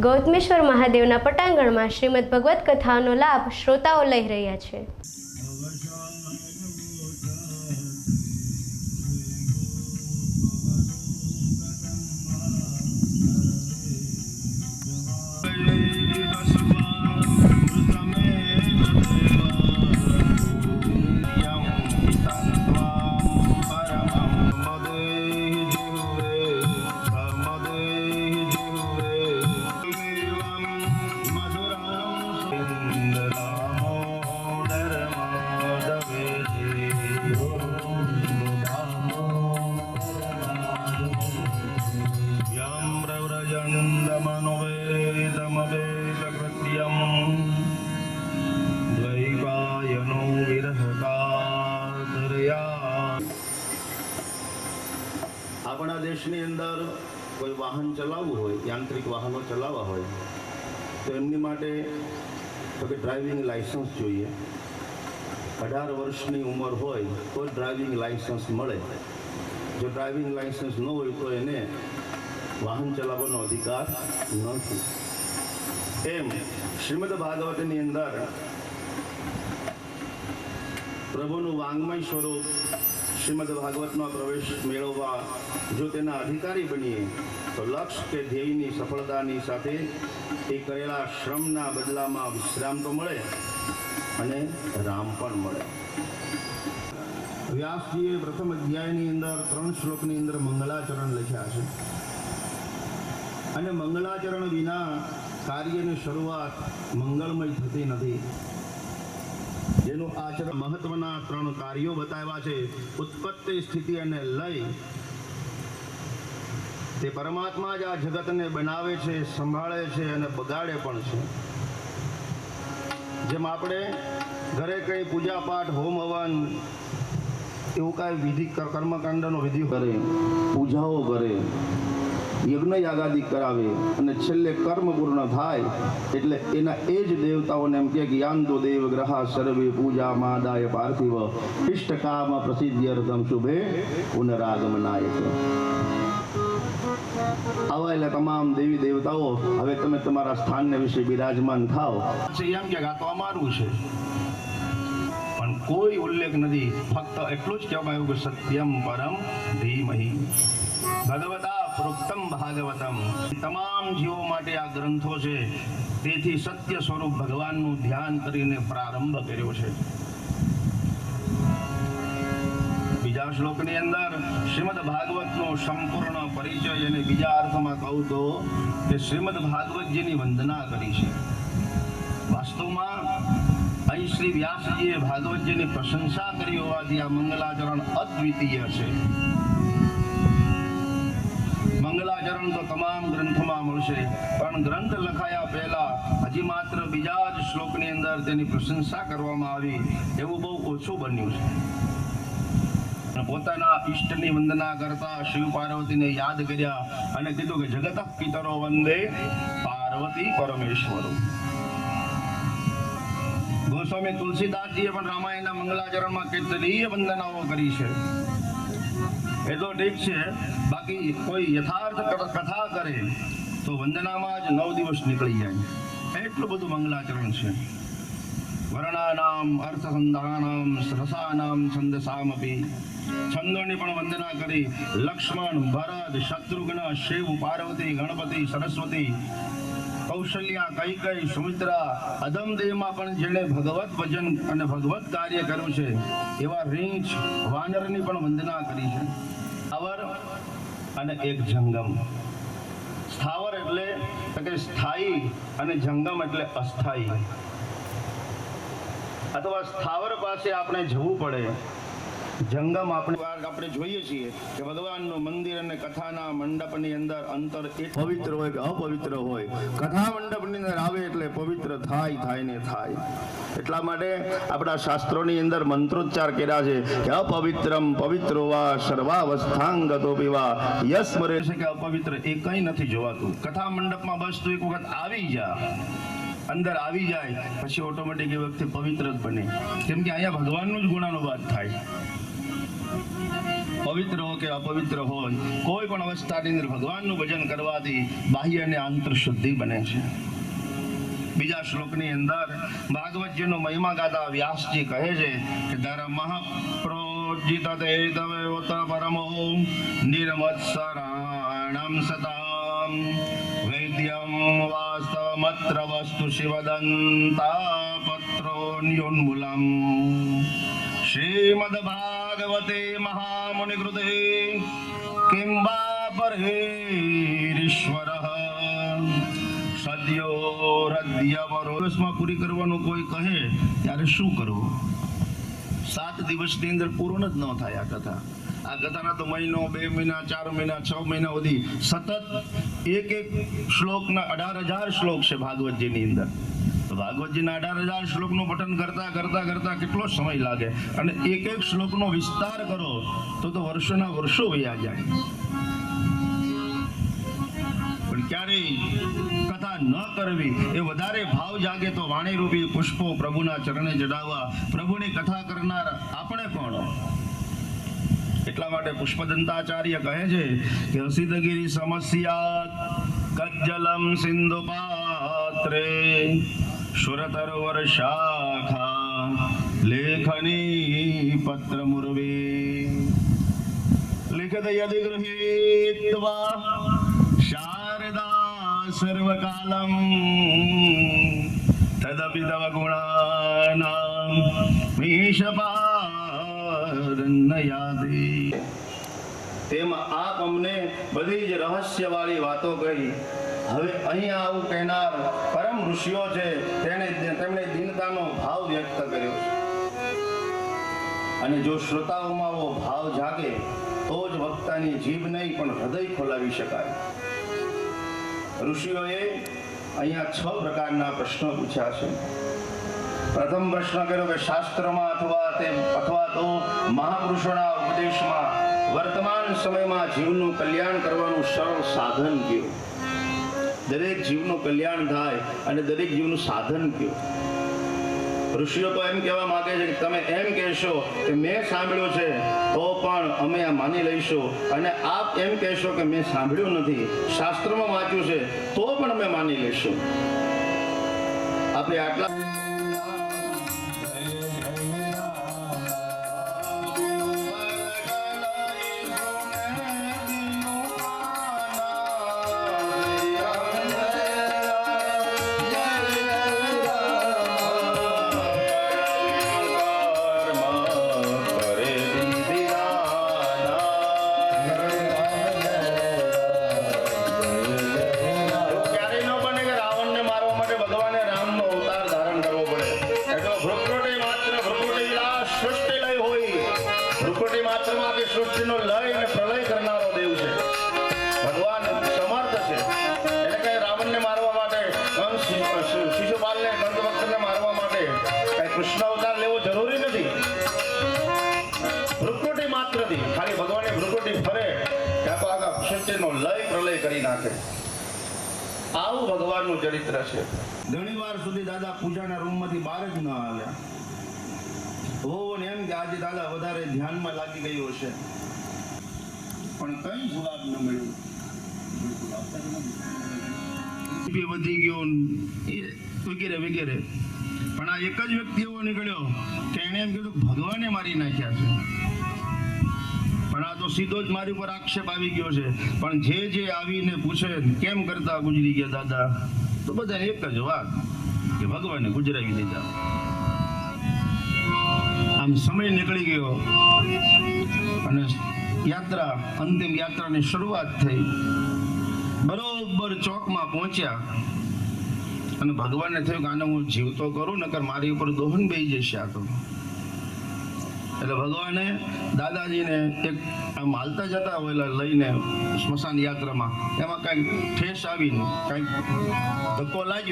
ગૌતમેશ્વર મહાદેવના પટાંગણમાં શ્રીમદ ભગવત કથાનો લાભ શ્રોતાઓ લઈ રહ્યા છે. આપણા દેશની અંદર કોઈ વાહન ચલાવવું હોય, યાંત્રિક વાહનો ચલાવવા હોય તો એમની માટે તો કે ડ્રાઇવિંગ લાઇસન્સ જોઈએ. 18 વર્ષની ઉંમર હોય તો ડ્રાઇવિંગ લાઇસન્સ મળે. જો ડ્રાઇવિંગ લાઇસન્સ ન હોય તો એને વાહન ચલાવવાનો અધિકાર નથી. એમ શ્રીમદ ભાગવતની અંદર પ્રભુનું વાંગ્મય સ્વરૂપ શ્રીમદ ભાગવતમાં પ્રવેશ મેળવવા જો તેના અધિકારી બનીએ તો લક્ષ્ય કે ધ્યેયની સફળતાની સાથે એ કરેલા શ્રમના બદલામાં વિશ્રામ તો મળે અને રામ પણ મળે. વ્યાસજીએ પ્રથમ અધ્યાયની અંદર 3 શ્લોકની અંદર મંગલાચરણ લખ્યા છે અને મંગલાચરણ વિના કાર્યની શરૂઆત મંગળમય થતી નથી. જેનું આચરણ મહત્વના 3 કાર્યો બતાવ્યા છે. ઉત્પત્તિ, સ્થિતિ અને લય. તે પરમાત્મા જ આ જગતને બનાવે છે, સંભાળે છે અને બગાડે પણ છે. જેમ આપણે ઘરે કંઈ પૂજા પાઠ, હોમ હવન એવું કાંઈ વિધિ કર્મકાંડનો વિધિ કરે, પૂજાઓ કરે, યજ્ઞ યાગાદિ કરાવે અને છેલ્લે કર્મ પૂર્ણ થાય એટલે એના એ જ દેવતાઓને એમ કે યાંતો દેવ ગ્રહા સર્વે પૂજા માદાય પાર્થિવ ઇષ્ટકામ પ્રસિદ્ધ્યર્થમ શુભે પુનરાગમનાય. આવા એટલે તમામ દેવી દેવતાઓ હવે તમે તમારા સ્થાનને વિશે બિરાજમાન થાવ. એમ કે આ તો અમારું છે, પણ કોઈ ઉલ્લેખ નથી. ફક્ત એટલું જ કહેવાયું કે સત્યમ પરમ ધીમહિ ભગવતા પ્રોક્તમ ભાગવતમ. તમામ જીવો માટે આ ગ્રંથો છે. તેથી સત્ય સ્વરૂપ ભગવાનનું ધ્યાન કરીને પ્રારંભ કર્યો છે. બીજા શ્લોકની અંદર શ્રીમદ ભાગવતનો સંપૂર્ણ પરિચય અને બીજા અર્થમાં કહું તો કે શ્રીમદ ભાગવતજીની વંદના કરી છે. વાસ્તવમાં અહીં શ્રી વ્યાસજીએ ભાગવતજીની પ્રશંસા કરી હોવાથી આ મંગલાચરણ અદ્વિતીય છે. મંગલાચરણ તો તમામ ગ્રંથોમાં મળશે, પણ ગ્રંથ લખાયા પહેલા હજી માત્ર બીજા જ શ્લોકની અંદર તેની પ્રશંસા કરવામાં આવી એવું બહુ ઓછું બન્યું છે. પોતાના ઈષ્ટની વંદના કરતા શિવ પાર્વતીને યાદ કર્યા અને કીધું કે જગત પિતરો વંદે પાર્વતી પરમેશ્વરો. ગોસ્વામી તુલસીદાસજીએ પણ રામાયણના મંગલાચરણમાં કેટલીય વંદનાઓ કરી છે. એ તો ઠીક છે, બાકી કોઈ યથાર્થ કથા કરે તો વંદનામાં જ 9 દિવસ નીકળી જાય. એટલું બધું મંગલાચરણ છે. વર્ણાનામ અર્થસંધાનામ રસાનામ છંદસામપી. છંદોની પણ વંદના કરી. લક્ષ્મણ, ભરત, શત્રુઘ્ન, શિવ, પાર્વતી, ગણપતિ, સરસ્વતી, કૌશલ્યા, કૈકેયી, સુમિત્રા, અધમદેવમાં પણ જેણે ભગવત ભજન અને ભગવત કાર્ય કર્યું છે એવા રીંછ, વાનરની પણ વંદના કરી છે. સ્થાવર અને એક જંગમ. સ્થાવર એટલે સ્થાયી અને જંગમ એટલે અસ્થાયી. અથવા સ્થાવર પાસે આપણે જવું પડે, જંગમ આપણે જોઈએ છીએ કે ભગવાનનું મંદિર અને કથાના મંડપની અંદર અંતર એક પવિત્ર હોય કે અપવિત્ર હોય. કથા મંડપની અંદર આવે એટલે પવિત્ર થાય ને થાય. એટલા માટે આપણા શાસ્ત્રોની અંદર મંત્રોચ્ચાર કર્યા છે કે અપવિત્રમ પવિત્રો વા સર્વાવસ્થાંગતો પીવા યસ્મરે છે કે અપવિત્ર એ કંઈ નથી જોવાતું. કથા મંડપમાં બસ તો એક વખત આવી જા, અંદર આવી જાય પછી ઓટોમેટિક એ વ્યક્તિ પવિત્ર જ બને. કેમ કે અહીંયા ભગવાનનું જ ગુણાનુવાદ થાય. પવિત્ર હો કે અપવિત્ર હોય, કોઈ પણ અવસ્થાની અંદર ભગવાનનું ભજન કરવાથી બાહ્ય અને આંતર શુદ્ધિ બને છે. બીજા શ્લોકની અંદર ભાગવતજીનો મહિમા ગાતા વ્યાસજી કહે છે કે ધર્મ પ્રોજિત દેવત પરમો નિર્મત્સરાણમ સદામ વૈદ્યમ વાસ્તવમત્ર વસ્તુ શિવદંતા પત્રોન્યોન્મૂલમ શ્રીમદ ભાગવતે મહામુનિકૃતે કિં વા પરેરીશ્વરઃ સદ્યો હૃદય વર્ષમાં પૂરી કરવાનું કોઈ કહે ત્યારે શું કરવું? 7 દિવસની અંદર પૂર્ણ જ ન થાય આ કથા. આ કથાના તો મહિનો, 2 મહિના, 4 મહિના, 6 મહિના સુધી સતત એક શ્લોકના 18,000 શ્લોક છે ભાગવતજીની અંદર. તો ભાગવતજીના 18,000 શ્લોકનું પઠન કરતા કરતા કરતા કેટલો સમય લાગે, અને એક શ્લોકનો વિસ્તાર કરો તો વર્ષોના વર્ષો વયા જાય. પણ ક્યારેય કથા ન કરવી એ વધારે ભાવ જાગે તો વાણી રૂપી પુષ્પો પ્રભુના ચરણે ચડાવવા. પ્રભુની કથા કરનાર આપણે કોણ? એટલા માટે પુષ્પદંતાચાર્ય કહે છે કે હસિદગીરી સમસ્યા કજ્જલમ સિંધુ પાત્રે સુરતર વર્ષાખા લેખની પત્ર મુરવે લિખિત યદિ ગૃહીત્વા શારદા સર્વકાલમ તદપિ તવ ગુણાનામ મીશપારન્નયાદિ. તેમાં આપ અમને બધી જ રહસ્યવાળી વાતો કહી. હવે અહીંયા આવું કહેનાર પરમ ઋષિઓ છે, તેમણે દીનતાનો ભાવ વ્યક્ત કર્યો છે. અને જો શ્રોતાઓમાં આવો ભાવ જાગે તો જ વક્તાની જીભ નહીં પણ હૃદય ખોલાવી શકાય. ઋષિઓએ અહીંયા 6 પ્રકારના પ્રશ્નો પૂછ્યા છે. પ્રથમ પ્રશ્ન કર્યો કે શાસ્ત્રમાં અથવા તો મહાપુરુષોના ઉપદેશમાં વર્તમાન સમયમાં જીવનું કલ્યાણ કરવાનું સરળ સાધન કયું? દરેક જીવનું કલ્યાણ થાય અને દરેક જીવનું સાધન કયું? ઋષિઓ તો એમ કહેવા માંગે છે કે તમે એમ કહેશો કે મેં સાંભળ્યું છે તો પણ અમે આ માની લઈશું, અને આપ એમ કહેશો કે મેં સાંભળ્યું નથી, શાસ્ત્રમાં વાંચ્યું છે તો પણ અમે માની લઈશું. આપણે આટલા સૃષ્ટિનો લય અને પ્રલય કરનારો દેવ છે. ભગવાન સમર્થ છે. એટલે કે રાવણને મારવા માટે, શિશુપાલને કંદભક્તને મારવા માટે કઈ કૃષ્ણ અવતાર લેવો જરૂરી નથી. ભ્રુકુટી માત્રથી ખાલી ભગવાનની ભ્રુકુટી ફરે ત્યાં તો આખા સૃષ્ટિનો લય પ્રલય કરી નાખે. આવું ભગવાનનું ચરિત્ર છે. ઘણી વાર સુધી દાદા પૂજાના રૂમમાંથી બહાર જ ન આવ્યા. હોવું એમ કે આજે દાદા વધારે ધ્યાનમાં લાગી ગયો છે, પણ કઈ જવાબ ન મળ્યો. વધી ગયો વગેરે વગેરે. પણ આ એક જ વ્યક્તિ એવો નીકળ્યો કે એને એમ કીધું ભગવાને મારી નાખ્યા છે. પણ આ તો સીધો જ મારી ઉપર આક્ષેપ આવી ગયો છે. પણ જે આવીને પૂછે કેમ કરતા ગુજરી ગયા દાદા, તો બધા એક જ વાત કે ભગવાને ગુજરાવી દીધા. આમ સમય નીકળી ગયો અને યાત્રા, અંતિમ યાત્રાની શરૂઆત થઈ. બરોબર ચોકમાં પહોંચ્યા અને ભગવાનને થયું કે આને હું જીવતો કરું, નકર મારી ઉપર દોહન બેસી જશે આ તો. એટલે ભગવાને દાદાજીને એક આમ હાલતા જતા હોય લઈને સ્મશાન યાત્રામાં, એમાં કાંઈક ઠેસ આવીને કાંઈક ધક્કો લાગ્યો